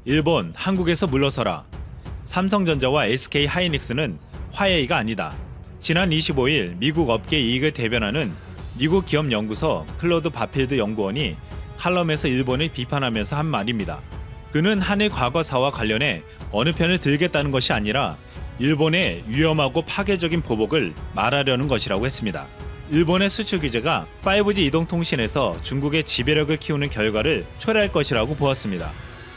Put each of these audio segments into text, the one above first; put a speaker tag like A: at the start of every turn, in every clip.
A: 일본, 한국에서 물러서라. 삼성전자와 SK 하이닉스는 화해가 아니다. 지난 25일 미국 업계 이익을 대변하는 미국 기업 연구소 클로드 바필드 연구원이 칼럼에서 일본을 비판하면서 한 말입니다. 그는 한일 과거사와 관련해 어느 편을 들겠다는 것이 아니라 일본의 위험하고 파괴적인 보복을 말하려는 것이라고 했습니다. 일본의 수출 규제가 5G 이동통신에서 중국의 지배력을 키우는 결과를 초래할 것이라고 보았습니다.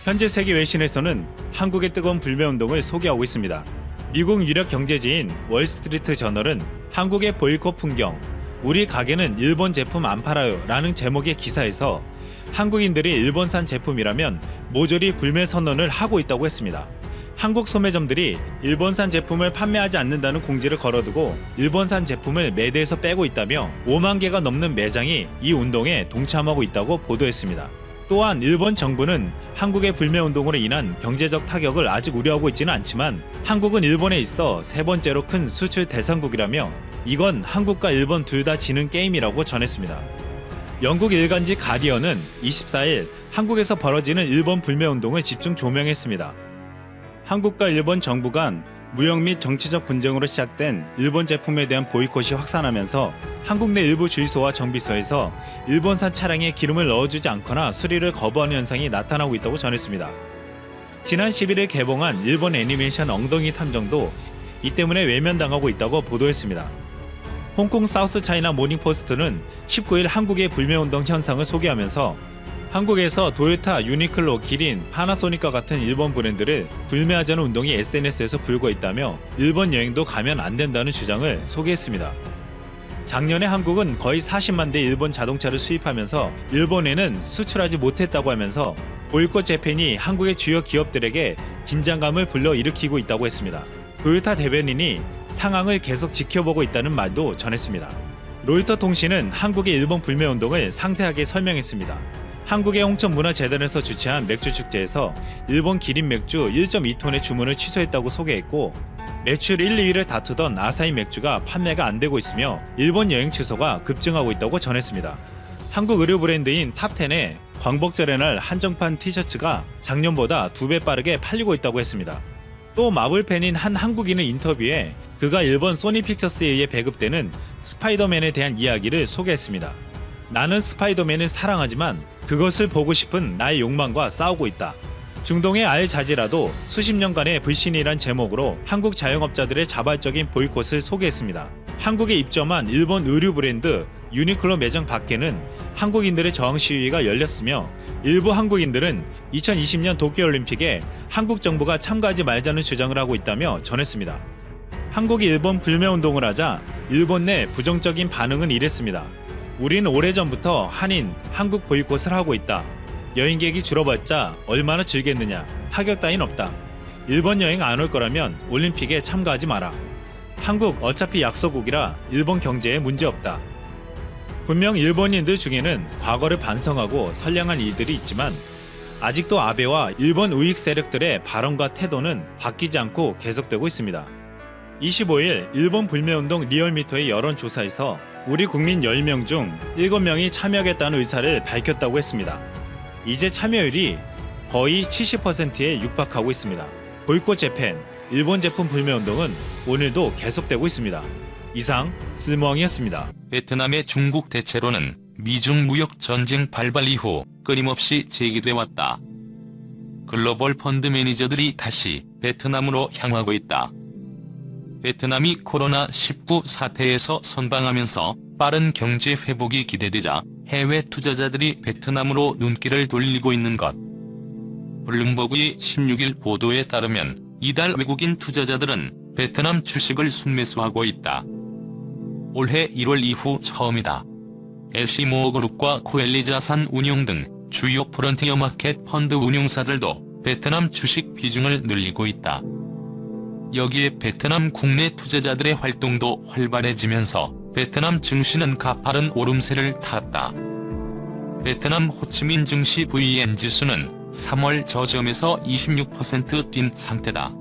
A: 현재 세계 외신에서는 한국의 뜨거운 불매운동을 소개하고 있습니다. 미국 유력 경제지인 월스트리트 저널은 한국의 보이콧 풍경, 우리 가게는 일본 제품 안 팔아요 라는 제목의 기사에서 한국인들이 일본산 제품이라면 모조리 불매 선언을 하고 있다고 했습니다. 한국 소매점들이 일본산 제품을 판매하지 않는다는 공지를 걸어두고 일본산 제품을 매대에서 빼고 있다며 5만 개가 넘는 매장이 이 운동에 동참하고 있다고 보도했습니다. 또한 일본 정부는 한국의 불매운동으로 인한 경제적 타격을 아직 우려하고 있지는 않지만 한국은 일본에 있어 세 번째로 큰 수출 대상국이라며 이건 한국과 일본 둘 다 지는 게임이라고 전했습니다. 영국 일간지 가디언은 24일 한국에서 벌어지는 일본 불매운동을 집중 조명했습니다. 한국과 일본 정부 간 무역 및 정치적 분쟁으로 시작된 일본 제품에 대한 보이콧이 확산하면서 한국 내 일부 주유소와 정비소에서 일본산 차량에 기름을 넣어주지 않거나 수리를 거부하는 현상이 나타나고 있다고 전했습니다. 지난 11일 개봉한 일본 애니메이션 엉덩이 탐정도 이 때문에 외면당하고 있다고 보도했습니다. 홍콩 사우스 차이나 모닝포스트는 19일 한국의 불매운동 현상을 소개하면서 한국에서 도요타, 유니클로, 기린, 파나소닉과 같은 일본 브랜드를 불매하자는 운동이 SNS에서 불고 있다며 일본 여행도 가면 안 된다는 주장을 소개했습니다. 작년에 한국은 거의 40만 대 일본 자동차를 수입하면서 일본에는 수출하지 못했다고 하면서 보이콧 재팬이 한국의 주요 기업들에게 긴장감을 불러일으키고 있다고 했습니다. 도요타 대변인이 상황을 계속 지켜보고 있다는 말도 전했습니다. 로이터 통신은 한국의 일본 불매운동을 상세하게 설명했습니다. 한국의 홍천문화재단에서 주최한 맥주축제에서 일본 기린 맥주 1.2톤의 주문을 취소했다고 소개했고 매출 1, 2위를 다투던 아사히 맥주가 판매가 안 되고 있으며 일본 여행 취소가 급증하고 있다고 전했습니다. 한국 의류 브랜드인 탑10의 광복절의 날 한정판 티셔츠가 작년보다 2배 빠르게 팔리고 있다고 했습니다. 또 마블 팬인 한 한국인의 인터뷰에 그가 일본 소니픽처스에 의해 배급되는 스파이더맨에 대한 이야기를 소개했습니다. 나는 스파이더맨을 사랑하지만 그것을 보고 싶은 나의 욕망과 싸우고 있다. 중동의 알자지라도 수십 년간의 불신이란 제목으로 한국 자영업자들의 자발적인 보이콧을 소개했습니다. 한국에 입점한 일본 의류 브랜드 유니클로 매장 밖에는 한국인들의 저항 시위가 열렸으며 일부 한국인들은 2020년 도쿄올림픽에 한국 정부가 참가하지 말자는 주장을 하고 있다며 전했습니다. 한국이 일본 불매운동을 하자 일본 내 부정적인 반응은 이랬습니다. 우린 오래전부터 한인, 한국 보이콧을 하고 있다. 여행객이 줄어봤자 얼마나 줄겠느냐. 타격 따윈 없다. 일본 여행 안 올 거라면 올림픽에 참가하지 마라. 한국 어차피 약소국이라 일본 경제에 문제 없다. 분명 일본인들 중에는 과거를 반성하고 선량한 이들이 있지만 아직도 아베와 일본 우익 세력들의 발언과 태도는 바뀌지 않고 계속되고 있습니다. 25일 일본 불매운동 리얼미터의 여론조사에서 우리 국민 10명 중 7명이 참여하겠다는 의사를 밝혔다고 했습니다. 이제 참여율이 거의 70%에 육박하고 있습니다. 보이콧 재팬, 일본 제품 불매운동은 오늘도 계속되고 있습니다. 이상 스모왕이었습니다.
B: 베트남의 중국 대체로는 미중 무역 전쟁 발발 이후 끊임없이 제기돼 왔다. 글로벌 펀드 매니저들이 다시 베트남으로 향하고 있다. 베트남이 코로나19 사태에서 선방하면서 빠른 경제 회복이 기대되자 해외 투자자들이 베트남으로 눈길을 돌리고 있는 것. 블룸버그의 16일 보도에 따르면 이달 외국인 투자자들은 베트남 주식을 순매수하고 있다. 올해 1월 이후 처음이다. LC모어그룹과 코엘리 자산 운용 등 주요 프론티어 마켓 펀드 운용사들도 베트남 주식 비중을 늘리고 있다. 여기에 베트남 국내 투자자들의 활동도 활발해지면서 베트남 증시는 가파른 오름세를 탔다. 베트남 호치민 증시 VN 지수는 3월 저점에서 26% 뛴 상태다.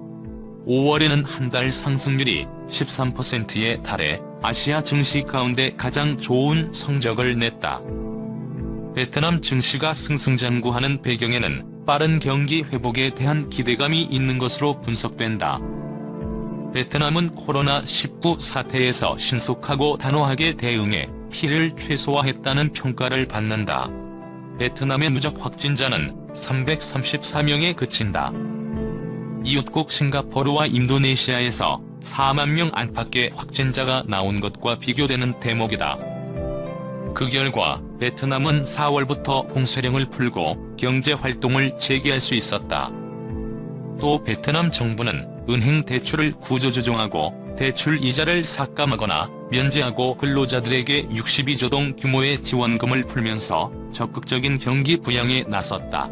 B: 5월에는 한 달 상승률이 13%에 달해 아시아 증시 가운데 가장 좋은 성적을 냈다. 베트남 증시가 승승장구하는 배경에는 빠른 경기 회복에 대한 기대감이 있는 것으로 분석된다. 베트남은 코로나19 사태에서 신속하고 단호하게 대응해 피해를 최소화했다는 평가를 받는다. 베트남의 누적 확진자는 334명에 그친다. 이웃국 싱가포르와 인도네시아에서 4만 명 안팎의 확진자가 나온 것과 비교되는 대목이다. 그 결과 베트남은 4월부터 봉쇄령을 풀고 경제 활동을 재개할 수 있었다. 또 베트남 정부는 은행 대출을 구조조정하고 대출 이자를 삭감하거나 면제하고 근로자들에게 62조 동 규모의 지원금을 풀면서 적극적인 경기 부양에 나섰다.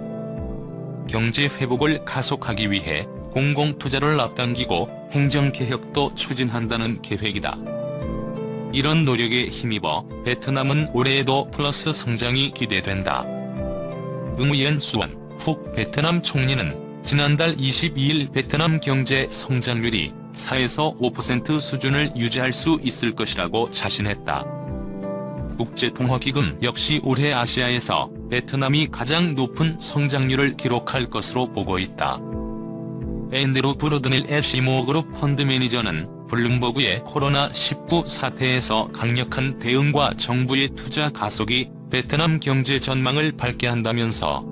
B: 경제 회복을 가속하기 위해 공공투자를 앞당기고 행정개혁도 추진한다는 계획이다. 이런 노력에 힘입어 베트남은 올해에도 플러스 성장이 기대된다. 응우옌 수원 훅 베트남 총리는 지난달 22일 베트남 경제 성장률이 4에서 5% 수준을 유지할 수 있을 것이라고 자신했다. 국제통화기금 역시 올해 아시아에서 베트남이 가장 높은 성장률을 기록할 것으로 보고 있다. 앤드루 브로드닐 애쉬모어그룹 펀드 매니저는 블룸버그의 코로나19 사태에서 강력한 대응과 정부의 투자 가속이 베트남 경제 전망을 밝게 한다면서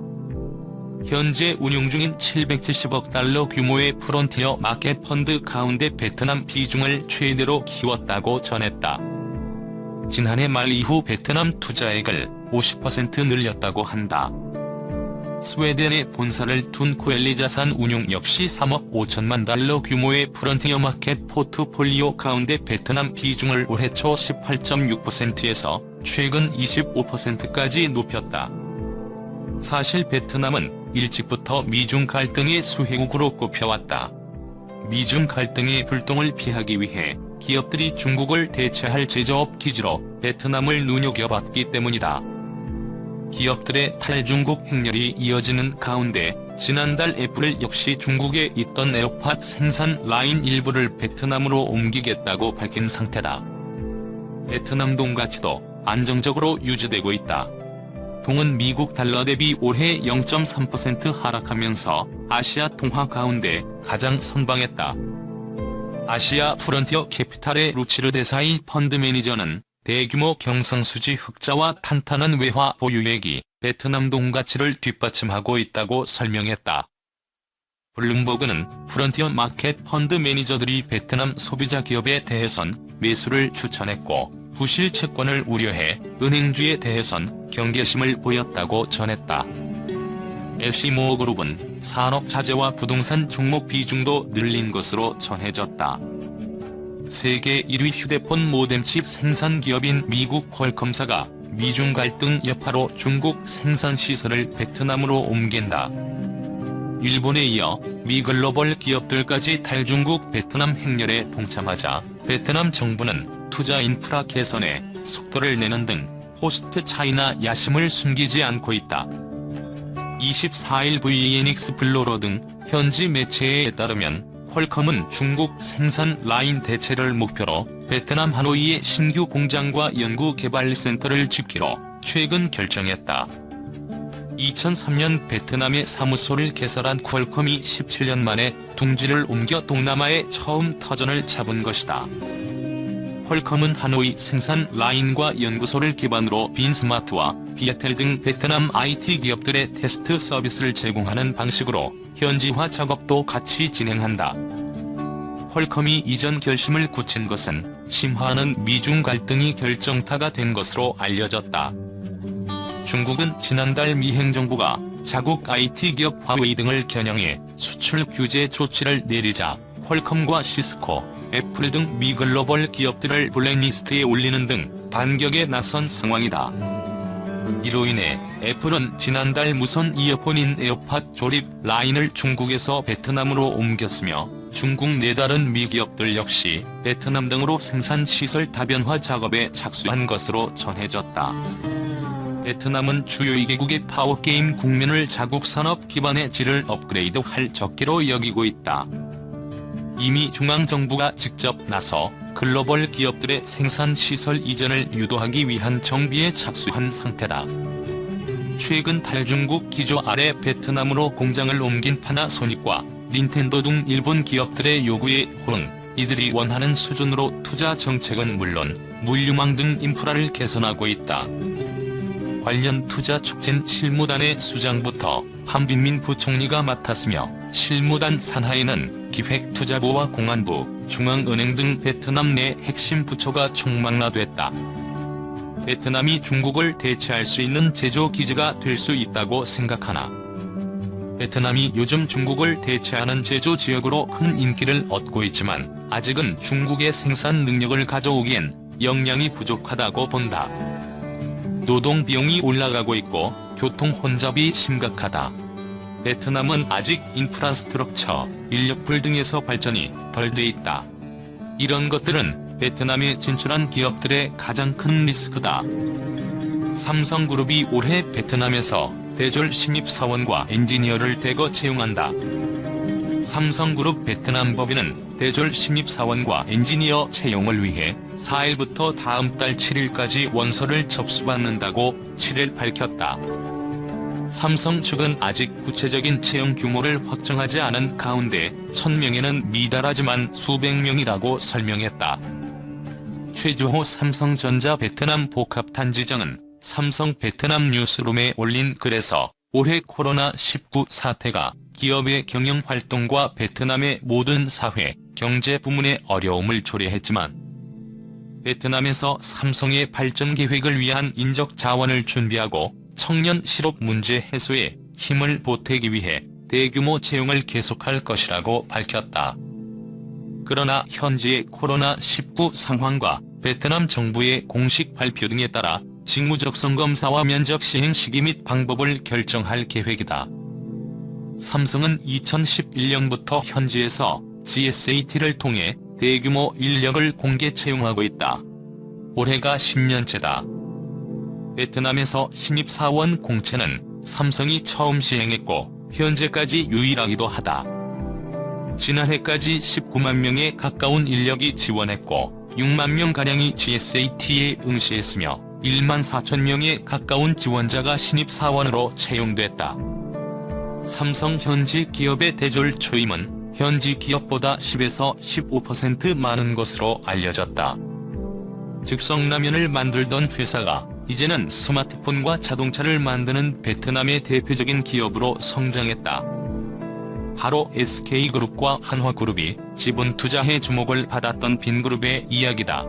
B: 현재 운용 중인 770억 달러 규모의 프론티어 마켓 펀드 가운데 베트남 비중을 최대로 키웠다고 전했다. 지난해 말 이후 베트남 투자액을 50% 늘렸다고 한다. 스웨덴에 본사를 둔 코엘리 자산 운용 역시 3억 5천만 달러 규모의 프론티어 마켓 포트폴리오 가운데 베트남 비중을 올해 초 18.6%에서 최근 25%까지 높였다. 사실 베트남은 일찍부터 미중 갈등의 수혜국으로 꼽혀왔다. 미중 갈등의 불똥을 피하기 위해 기업들이 중국을 대체할 제조업 기지로 베트남을 눈여겨봤기 때문이다. 기업들의 탈중국 행렬이 이어지는 가운데 지난달 애플 역시 중국에 있던 에어팟 생산 라인 일부를 베트남으로 옮기겠다고 밝힌 상태다. 베트남 동 가치도 안정적으로 유지되고 있다. 동은 미국 달러 대비 올해 0.3% 하락하면서 아시아 통화 가운데 가장 선방했다. 아시아 프론티어 캐피탈의 루치르 데사이 펀드 매니저는 대규모 경상수지 흑자와 탄탄한 외화 보유액이 베트남 동 가치를 뒷받침하고 있다고 설명했다. 블룸버그는 프론티어 마켓 펀드 매니저들이 베트남 소비자 기업에 대해선 매수를 추천했고 부실 채권을 우려해 은행주에 대해선 경계심을 보였다고 전했다. 애쉬모어그룹은 산업자재와 부동산 종목 비중도 늘린 것으로 전해졌다. 세계 1위 휴대폰 모뎀칩 생산 기업인 미국 퀄컴사가 미중 갈등 여파로 중국 생산 시설을 베트남으로 옮긴다. 일본에 이어 미 글로벌 기업들까지 탈중국 베트남 행렬에 동참하자 베트남 정부는 투자 인프라 개선에 속도를 내는 등 포스트 차이나 야심을 숨기지 않고 있다. 24일 VNX 블로러 등 현지 매체에 따르면 퀄컴은 중국 생산 라인 대체를 목표로 베트남 하노이의 신규 공장과 연구개발센터를 짓기로 최근 결정했다. 2003년 베트남에 사무소를 개설한 퀄컴이 17년 만에 둥지를 옮겨 동남아에 처음 터전을 잡은 것이다. 퀄컴은 하노이 생산 라인과 연구소를 기반으로 빈스마트와 비아텔 등 베트남 IT 기업들의 테스트 서비스를 제공하는 방식으로 현지화 작업도 같이 진행한다. 퀄컴이 이전 결심을 굳힌 것은 심화하는 미중 갈등이 결정타가 된 것으로 알려졌다. 중국은 지난달 미 행정부가 자국 IT 기업 화웨이 등을 겨냥해 수출 규제 조치를 내리자 퀄컴과 시스코, 애플 등 미 글로벌 기업들을 블랙리스트에 올리는 등 반격에 나선 상황이다. 이로 인해 애플은 지난달 무선 이어폰인 에어팟 조립 라인을 중국에서 베트남으로 옮겼으며 중국 네 다른 미 기업들 역시 베트남 등으로 생산 시설 다변화 작업에 착수한 것으로 전해졌다. 베트남은 주요 2개국의 파워게임 국면을 자국 산업 기반의 질을 업그레이드할 적기로 여기고 있다. 이미 중앙정부가 직접 나서 글로벌 기업들의 생산 시설 이전을 유도하기 위한 정비에 착수한 상태다. 최근 탈중국 기조 아래 베트남으로 공장을 옮긴 파나소닉과 닌텐도 등 일본 기업들의 요구에 호응, 이들이 원하는 수준으로 투자 정책은 물론 물류망 등 인프라를 개선하고 있다. 관련 투자 촉진 실무단의 수장부터 한빈민 부총리가 맡았으며 실무단 산하에는 기획투자부와 공안부, 중앙은행 등 베트남 내 핵심 부처가 총망라됐다. 베트남이 중국을 대체할 수 있는 제조 기지가 될 수 있다고 생각하나? 베트남이 요즘 중국을 대체하는 제조 지역으로 큰 인기를 얻고 있지만 아직은 중국의 생산 능력을 가져오기엔 역량이 부족하다고 본다. 노동 비용이 올라가고 있고 교통 혼잡이 심각하다. 베트남은 아직 인프라스트럭처, 인력풀 등에서 발전이 덜 돼 있다. 이런 것들은 베트남에 진출한 기업들의 가장 큰 리스크다. 삼성그룹이 올해 베트남에서 대졸 신입사원과 엔지니어를 대거 채용한다. 삼성그룹 베트남법인은 대졸 신입사원과 엔지니어 채용을 위해 4일부터 다음 달 7일까지 원서를 접수받는다고 7일 밝혔다. 삼성 측은 아직 구체적인 채용 규모를 확정하지 않은 가운데 1000명에는 미달하지만 수백 명이라고 설명했다. 최주호 삼성전자 베트남 복합단지장은 삼성 베트남 뉴스룸에 올린 글에서 올해 코로나19 사태가 기업의 경영활동과 베트남의 모든 사회, 경제 부문의 어려움을 초래했지만 베트남에서 삼성의 발전 계획을 위한 인적 자원을 준비하고 청년 실업 문제 해소에 힘을 보태기 위해 대규모 채용을 계속할 것이라고 밝혔다. 그러나 현지의 코로나19 상황과 베트남 정부의 공식 발표 등에 따라 직무적성 검사와 면접 시행 시기 및 방법을 결정할 계획이다. 삼성은 2011년부터 현지에서 GSAT를 통해 대규모 인력을 공개 채용하고 있다. 올해가 10년째다. 베트남에서 신입사원 공채는 삼성이 처음 시행했고 현재까지 유일하기도 하다. 지난해까지 19만 명에 가까운 인력이 지원했고 6만 명가량이 GSAT에 응시했으며 1만 4천 명에 가까운 지원자가 신입사원으로 채용됐다. 삼성 현지 기업의 대졸 초임은 현지 기업보다 10에서 15% 많은 것으로 알려졌다. 즉석라면을 만들던 회사가 이제는 스마트폰과 자동차를 만드는 베트남의 대표적인 기업으로 성장했다. 바로 SK그룹과 한화그룹이 지분 투자해 주목을 받았던 빈그룹의 이야기다.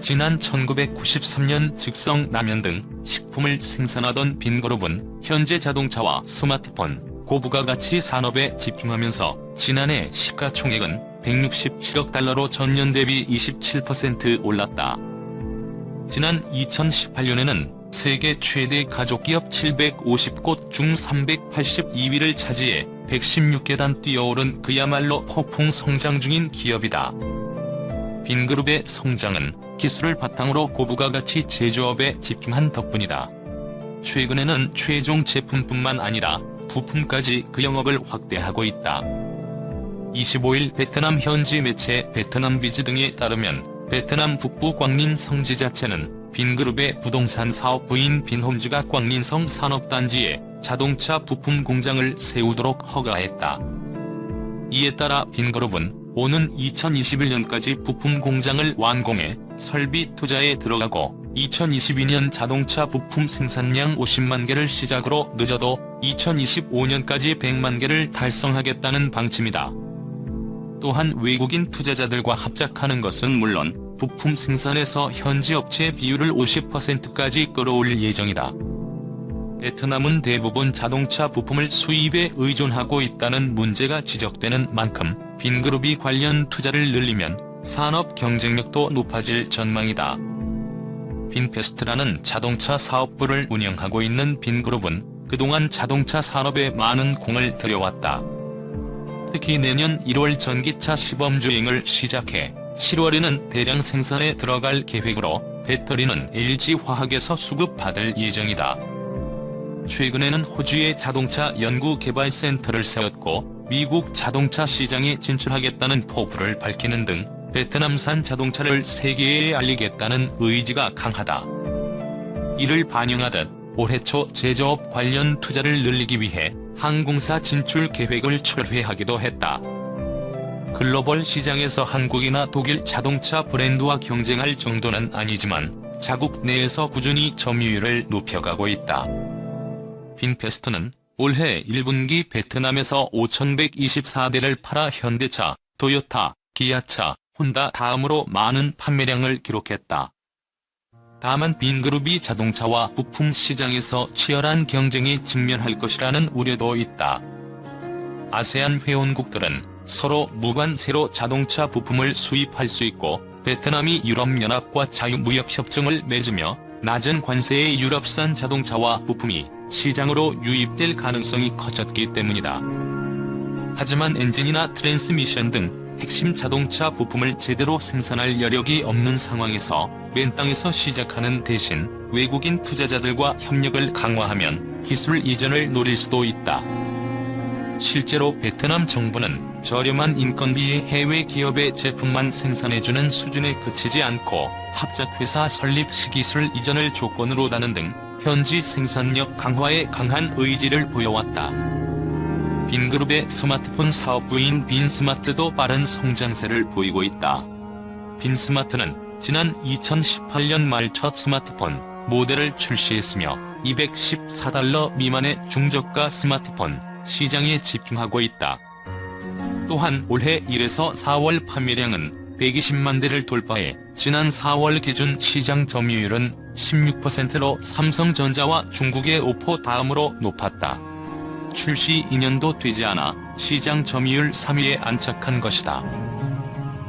B: 지난 1993년 즉석라면 등 식품을 생산하던 빈그룹은 현재 자동차와 스마트폰, 고부가가치 산업에 집중하면서 지난해 시가총액은 167억 달러로 전년 대비 27% 올랐다. 지난 2018년에는 세계 최대 가족기업 750곳 중 382위를 차지해 116계단 뛰어오른 그야말로 폭풍 성장 중인 기업이다. 빈그룹의 성장은 기술을 바탕으로 고부가가치 제조업에 집중한 덕분이다. 최근에는 최종 제품뿐만 아니라 부품까지 그 영업을 확대하고 있다. 25일 베트남 현지 매체 베트남비즈 등에 따르면 베트남 북부 광린 성지 자체는 빈그룹의 부동산 사업부인 빈홈즈가 광린성 산업단지에 자동차 부품 공장을 세우도록 허가했다. 이에 따라 빈그룹은 오는 2021년까지 부품 공장을 완공해 설비 투자에 들어가고 2022년 자동차 부품 생산량 50만 개를 시작으로 늦어도 2025년까지 100만 개를 달성하겠다는 방침이다. 또한 외국인 투자자들과 합작하는 것은 물론 부품 생산에서 현지 업체 비율을 50%까지 끌어올릴 예정이다. 베트남은 대부분 자동차 부품을 수입에 의존하고 있다는 문제가 지적되는 만큼 빈그룹이 관련 투자를 늘리면 산업 경쟁력도 높아질 전망이다. 빈페스트라는 자동차 사업부를 운영하고 있는 빈그룹은 그동안 자동차 산업에 많은 공을 들여왔다. 특히 내년 1월 전기차 시범주행을 시작해 7월에는 대량 생산에 들어갈 계획으로 배터리는 LG화학에서 수급받을 예정이다. 최근에는 호주의 자동차 연구개발센터를 세웠고 미국 자동차 시장에 진출하겠다는 포부를 밝히는 등 베트남산 자동차를 세계에 알리겠다는 의지가 강하다. 이를 반영하듯 올해 초 제조업 관련 투자를 늘리기 위해 항공사 진출 계획을 철회하기도 했다. 글로벌 시장에서 한국이나 독일 자동차 브랜드와 경쟁할 정도는 아니지만 자국 내에서 꾸준히 점유율을 높여가고 있다. 빈페스트는 올해 1분기 베트남에서 5,124대를 팔아 현대차, 토요타, 기아차, 혼다 다음으로 많은 판매량을 기록했다. 다만 빈그룹이 자동차와 부품 시장에서 치열한 경쟁에 직면할 것이라는 우려도 있다. 아세안 회원국들은 서로 무관세로 자동차 부품을 수입할 수 있고 베트남이 유럽연합과 자유무역협정을 맺으며 낮은 관세의 유럽산 자동차와 부품이 시장으로 유입될 가능성이 커졌기 때문이다. 하지만 엔진이나 트랜스미션 등 핵심 자동차 부품을 제대로 생산할 여력이 없는 상황에서 맨 땅에서 시작하는 대신 외국인 투자자들과 협력을 강화하면 기술 이전을 노릴 수도 있다. 실제로 베트남 정부는 저렴한 인건비의 해외 기업의 제품만 생산해주는 수준에 그치지 않고 합작회사 설립 시 기술 이전을 조건으로 다는 등 현지 생산력 강화에 강한 의지를 보여왔다. 빈그룹의 스마트폰 사업부인 빈스마트도 빠른 성장세를 보이고 있다. 빈스마트는 지난 2018년 말 첫 스마트폰 모델을 출시했으며 $214 미만의 중저가 스마트폰 시장에 집중하고 있다. 또한 올해 1에서 4월 판매량은 120만 대를 돌파해 지난 4월 기준 시장 점유율은 16%로 삼성전자와 중국의 오포 다음으로 높았다. 출시 2년도 되지 않아 시장 점유율 3위에 안착한 것이다.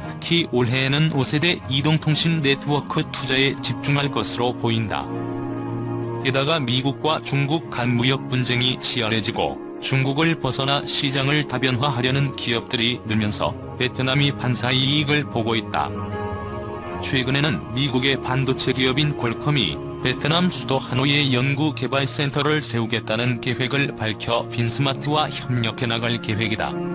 B: 특히 올해에는 5세대 이동통신 네트워크 투자에 집중할 것으로 보인다. 게다가 미국과 중국 간 무역 분쟁이 치열해지고 중국을 벗어나 시장을 다변화하려는 기업들이 늘면서 베트남이 반사의 이익을 보고 있다. 최근에는 미국의 반도체 기업인 퀄컴이 베트남 수도 하노이에 연구개발센터를 세우겠다는 계획을 밝혀 빈스마트와 협력해 나갈 계획이다.